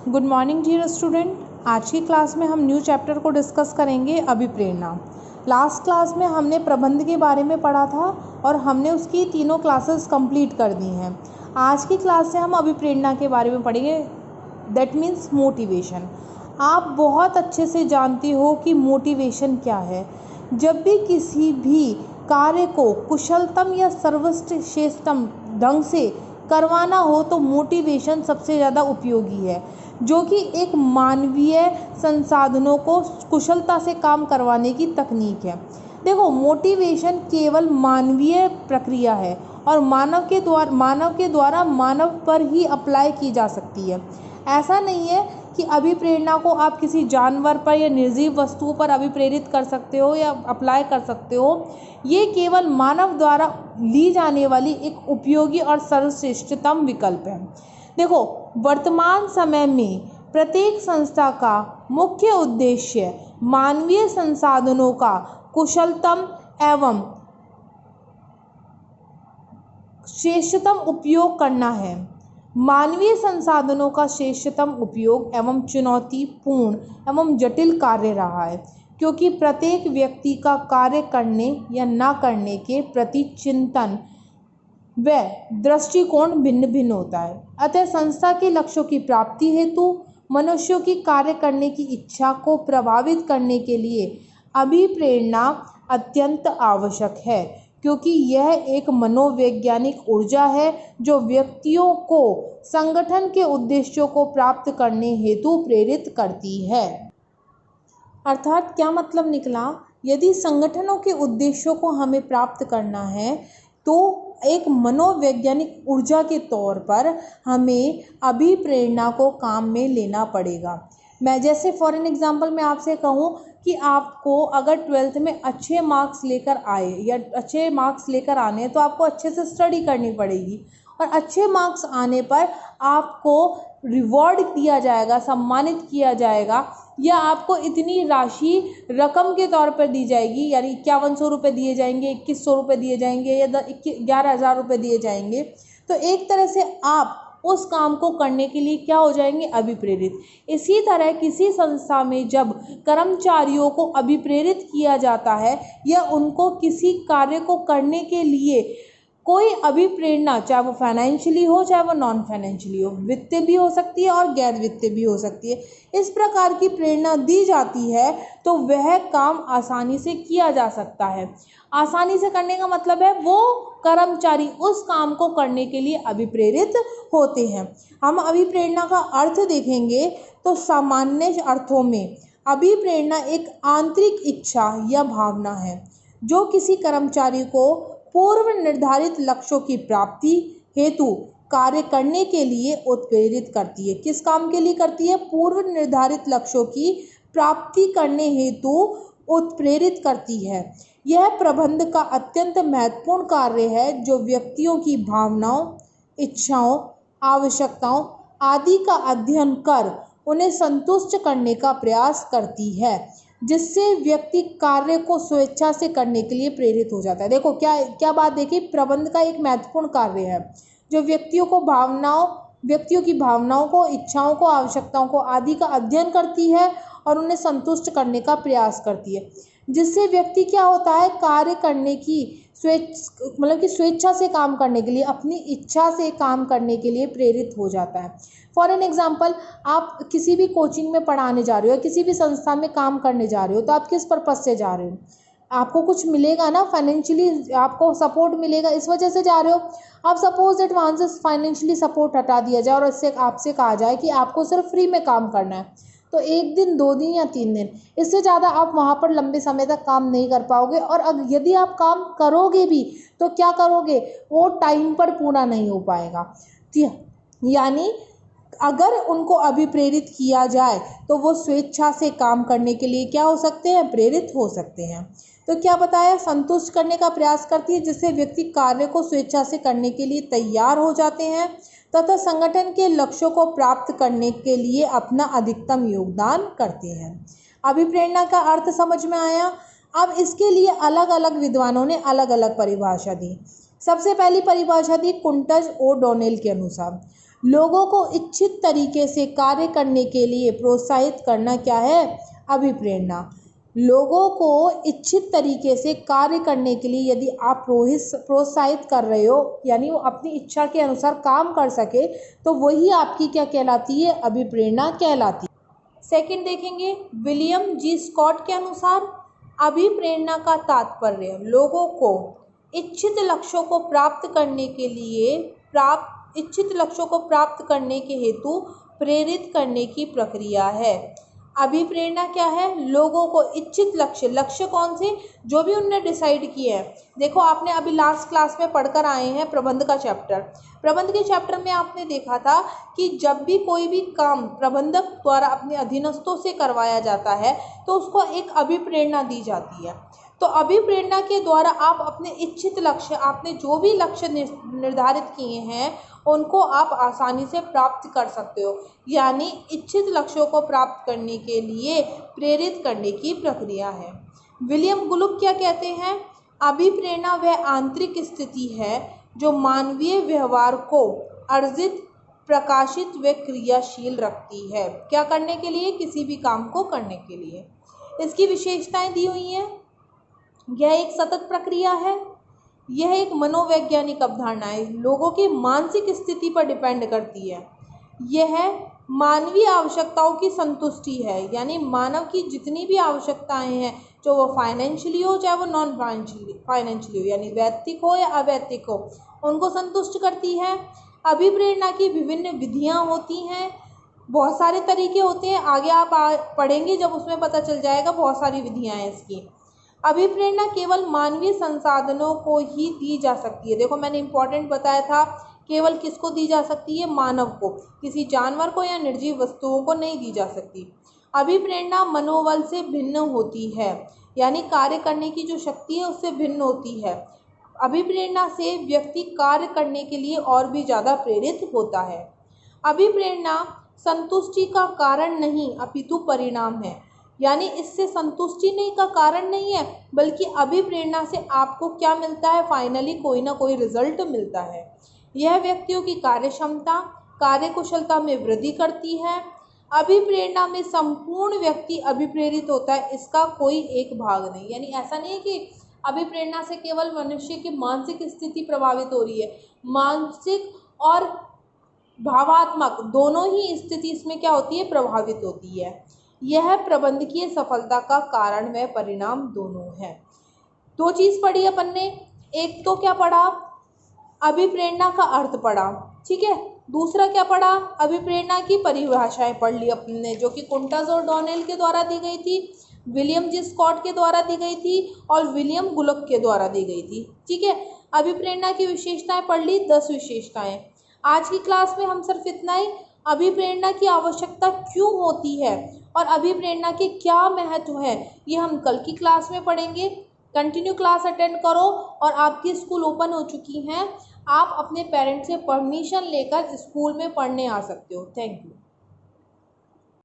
Good morning dear student. आज की class में हम न्यू चैप्टर को डिस्कस करेंगे, अभिप्रेरणा। लास्ट क्लास में हमने प्रबंध के बारे में पढ़ा था और हमने उसकी तीनों क्लासेस कंप्लीट कर दी हैं। आज की क्लास से हम अभिप्रेरणा के बारे में पढ़ेंगे, दैट मीन्स मोटिवेशन। आप बहुत अच्छे से जानते हो कि मोटिवेशन क्या है। जब भी किसी भी कार्य को कुशलतम या सर्वश्रेष्ठतम ढंग से करवाना हो तो मोटिवेशन सबसे ज़्यादा उपयोगी है, जो कि एक मानवीय संसाधनों को कुशलता से काम करवाने की तकनीक है। देखो, मोटिवेशन केवल मानवीय प्रक्रिया है और मानव के द्वारा मानव पर ही अप्लाई की जा सकती है। ऐसा नहीं है कि अभिप्रेरणा को आप किसी जानवर पर या निर्जीव वस्तुओं पर अभिप्रेरित कर सकते हो या अप्लाई कर सकते हो। ये केवल मानव द्वारा ली जाने वाली एक उपयोगी और सर्वश्रेष्ठतम विकल्प है। देखो, वर्तमान समय में प्रत्येक संस्था का मुख्य उद्देश्य मानवीय संसाधनों का कुशलतम एवं श्रेष्ठतम उपयोग करना है। मानवीय संसाधनों का श्रेष्ठतम उपयोग एवं चुनौतीपूर्ण एवं जटिल कार्य रहा है, क्योंकि प्रत्येक व्यक्ति का कार्य करने या न करने के प्रति चिंतन व दृष्टिकोण भिन्न भिन्न होता है। अतः संस्था के लक्ष्यों की प्राप्ति हेतु मनुष्यों की कार्य करने की इच्छा को प्रभावित करने के लिए अभिप्रेरणा अत्यंत आवश्यक है, क्योंकि यह एक मनोवैज्ञानिक ऊर्जा है जो व्यक्तियों को संगठन के उद्देश्यों को प्राप्त करने हेतु प्रेरित करती है। अर्थात क्या मतलब निकला? यदि संगठनों के उद्देश्यों को हमें प्राप्त करना है तो एक मनोवैज्ञानिक ऊर्जा के तौर पर हमें अभिप्रेरणा को काम में लेना पड़ेगा। मैं जैसे फॉर एन एग्जांपल मैं आपसे कहूँ कि आपको अगर 12th में अच्छे मार्क्स लेकर आए या अच्छे मार्क्स लेकर आने हैं तो आपको अच्छे से स्टडी करनी पड़ेगी, और अच्छे मार्क्स आने पर आपको रिवॉर्ड दिया जाएगा, सम्मानित किया जाएगा, या आपको इतनी राशि रकम के तौर पर दी जाएगी, यानी 5100 रुपये दिए जाएंगे, 2100 रुपये दिए जाएंगे या 11,000 रुपये दिए जाएंगे। तो एक तरह से आप उस काम को करने के लिए क्या हो जाएंगे? अभिप्रेरित। इसी तरह किसी संस्था में जब कर्मचारियों को अभिप्रेरित किया जाता है या उनको किसी कार्य को करने के लिए कोई अभिप्रेरणा, चाहे वो फाइनेंशियली हो चाहे वो नॉन फाइनेंशियली हो, वित्तीय भी हो सकती है और गैर वित्तीय भी हो सकती है, इस प्रकार की प्रेरणा दी जाती है तो वह काम आसानी से किया जा सकता है। आसानी से करने का मतलब है वो कर्मचारी उस काम को करने के लिए अभिप्रेरित होते हैं। हम अभिप्रेरणा का अर्थ देखेंगे तो सामान्य अर्थों में अभिप्रेरणा एक आंतरिक इच्छा या भावना है जो किसी कर्मचारी को पूर्व निर्धारित लक्ष्यों की प्राप्ति हेतु कार्य करने के लिए उत्प्रेरित करती है। किस काम के लिए करती है? पूर्व निर्धारित लक्ष्यों की प्राप्ति करने हेतु उत्प्रेरित करती है। यह प्रबंध का अत्यंत महत्वपूर्ण कार्य है जो व्यक्तियों की भावनाओं, इच्छाओं, आवश्यकताओं आदि का अध्ययन कर उन्हें संतुष्ट करने का प्रयास करती है, जिससे व्यक्ति कार्य को स्वेच्छा से करने के लिए प्रेरित हो जाता है। देखो क्या बात देखी, प्रबंध का एक महत्वपूर्ण कार्य है जो व्यक्तियों की भावनाओं को, इच्छाओं को, आवश्यकताओं को आदि का अध्ययन करती है और उन्हें संतुष्ट करने का प्रयास करती है, जिससे व्यक्ति क्या होता है? कार्य करने की स्वेच्छा से काम करने के लिए, अपनी इच्छा से काम करने के लिए प्रेरित हो जाता है। फॉर एन एग्जाम्पल, आप किसी भी कोचिंग में पढ़ाने जा रहे हो, किसी भी संस्था में काम करने जा रहे हो, तो आप किस पर्पज़ से जा रहे हो? आपको कुछ मिलेगा ना, फाइनेंशियली आपको सपोर्ट मिलेगा, इस वजह से जा रहे हो। अब सपोज दैट वहाँ से फाइनेंशियली सपोर्ट हटा दिया जाए और इससे आपसे कहा जाए कि आपको सिर्फ फ्री में काम करना है, तो 1 दिन, 2 दिन या 3 दिन, इससे ज़्यादा आप वहाँ पर लंबे समय तक काम नहीं कर पाओगे। और यदि आप काम करोगे भी तो क्या करोगे? वो टाइम पर पूरा नहीं हो पाएगा। यानी अगर उनको अभिप्रेरित किया जाए तो वो स्वेच्छा से काम करने के लिए क्या हो सकते हैं? प्रेरित हो सकते हैं। तो क्या बताया? संतुष्ट करने का प्रयास करती है, जिससे व्यक्ति कार्य को स्वेच्छा से करने के लिए तैयार हो जाते हैं तथा संगठन के लक्ष्यों को प्राप्त करने के लिए अपना अधिकतम योगदान करते हैं। अभिप्रेरणा का अर्थ समझ में आया? अब इसके लिए अलग अलग विद्वानों ने अलग अलग परिभाषा दी। सबसे पहली परिभाषा दी कुंटज ओ डोनेल के अनुसार। लोगों को इच्छित तरीके से कार्य करने के लिए प्रोत्साहित करना क्या है? अभिप्रेरणा। लोगों को इच्छित तरीके से कार्य करने के लिए यदि आप प्रोत्साहित कर रहे हो, यानी वो अपनी इच्छा के अनुसार काम कर सके, तो वही आपकी क्या कहलाती है? अभिप्रेरणा कहलाती है। सेकंड देखेंगे, विलियम जी स्कॉट के अनुसार अभिप्रेरणा का तात्पर्य लोगों को इच्छित लक्ष्यों को प्राप्त करने के हेतु प्रेरित करने की प्रक्रिया है। अभिप्रेरणा क्या है? लोगों को इच्छित लक्ष्य कौन से? जो भी उनने डिसाइड किए हैं। देखो, आपने अभी लास्ट क्लास में पढ़कर आए हैं प्रबंध का चैप्टर। प्रबंध के चैप्टर में आपने देखा था कि जब भी कोई भी काम प्रबंधक द्वारा अपने अधीनस्थों से करवाया जाता है तो उसको एक अभिप्रेरणा दी जाती है। तो अभिप्रेरणा के द्वारा आप अपने इच्छित लक्ष्य, आपने जो भी लक्ष्य निर्धारित किए हैं उनको आप आसानी से प्राप्त कर सकते हो, यानी इच्छित लक्ष्यों को प्राप्त करने के लिए प्रेरित करने की प्रक्रिया है। विलियम गुलुक क्या कहते हैं? अभिप्रेरणा वह आंतरिक स्थिति है जो मानवीय व्यवहार को अर्जित, प्रकाशित व क्रियाशील रखती है। क्या करने के लिए? किसी भी काम को करने के लिए। इसकी विशेषताएं दी हुई हैं। यह एक सतत प्रक्रिया है। यह एक मनोवैज्ञानिक अवधारणा है, लोगों की मानसिक स्थिति पर डिपेंड करती है। यह मानवीय आवश्यकताओं की संतुष्टि है, यानी मानव की जितनी भी आवश्यकताएं हैं, जो वो फाइनेंशियली हो चाहे वो नॉन फाइनेंशियली हो, यानी वैयक्तिक हो या अवैयक्तिक हो, उनको संतुष्ट करती है। अभिप्रेरणा की विभिन्न विधियां होती हैं, बहुत सारे तरीके होते हैं। आगे आप पढ़ेंगे जब उसमें पता चल जाएगा, बहुत सारी विधियां हैं इसकी। अभिप्रेरणा केवल मानवीय संसाधनों को ही दी जा सकती है। देखो, मैंने इंपॉर्टेंट बताया था, केवल किसको दी जा सकती है? मानव को, किसी जानवर को या निर्जीव वस्तुओं को नहीं दी जा सकती। अभिप्रेरणा मनोबल से भिन्न होती है, यानी कार्य करने की जो शक्ति है उससे भिन्न होती है। अभिप्रेरणा से व्यक्ति कार्य करने के लिए और भी ज़्यादा प्रेरित होता है। अभिप्रेरणा संतुष्टि का कारण नहीं अपितु परिणाम है, यानी इससे संतुष्टि नहीं का कारण नहीं है, बल्कि अभिप्रेरणा से आपको क्या मिलता है? फाइनली कोई ना कोई रिजल्ट मिलता है। यह व्यक्तियों की कार्यक्षमता, कार्यकुशलता में वृद्धि करती है। अभिप्रेरणा में संपूर्ण व्यक्ति अभिप्रेरित होता है, इसका कोई एक भाग नहीं। यानी ऐसा नहीं है कि अभिप्रेरणा से केवल मनुष्य की मानसिक स्थिति प्रभावित हो रही है, मानसिक और भावात्मक दोनों ही स्थिति इसमें क्या होती है? प्रभावित होती है। यह प्रबंधकीय सफलता का कारण व परिणाम दोनों है। दो चीज पढ़ी अपन ने, एक तो क्या पढ़ा? अभिप्रेरणा का अर्थ पढ़ा, ठीक है। दूसरा क्या पढ़ा? अभिप्रेरणा की परिभाषाएं पढ़ ली अपने, जो कि कुंटज और डॉनेल के द्वारा दी गई थी, विलियम जी स्कॉट के द्वारा दी गई थी और विलियम गुलक के द्वारा दी गई थी, ठीक है। अभिप्रेरणा की विशेषताएं पढ़ ली, 10 विशेषताएं। आज की क्लास में हम सिर्फ इतना ही, अभिप्रेरणा की आवश्यकता क्यों होती है और अभिप्रेरणा के क्या महत्व है, ये हम कल की क्लास में पढ़ेंगे। कंटिन्यू क्लास अटेंड करो, और आपकी स्कूल ओपन हो चुकी हैं। आप अपने पेरेंट्स से परमिशन लेकर स्कूल में पढ़ने आ सकते हो। Thank you.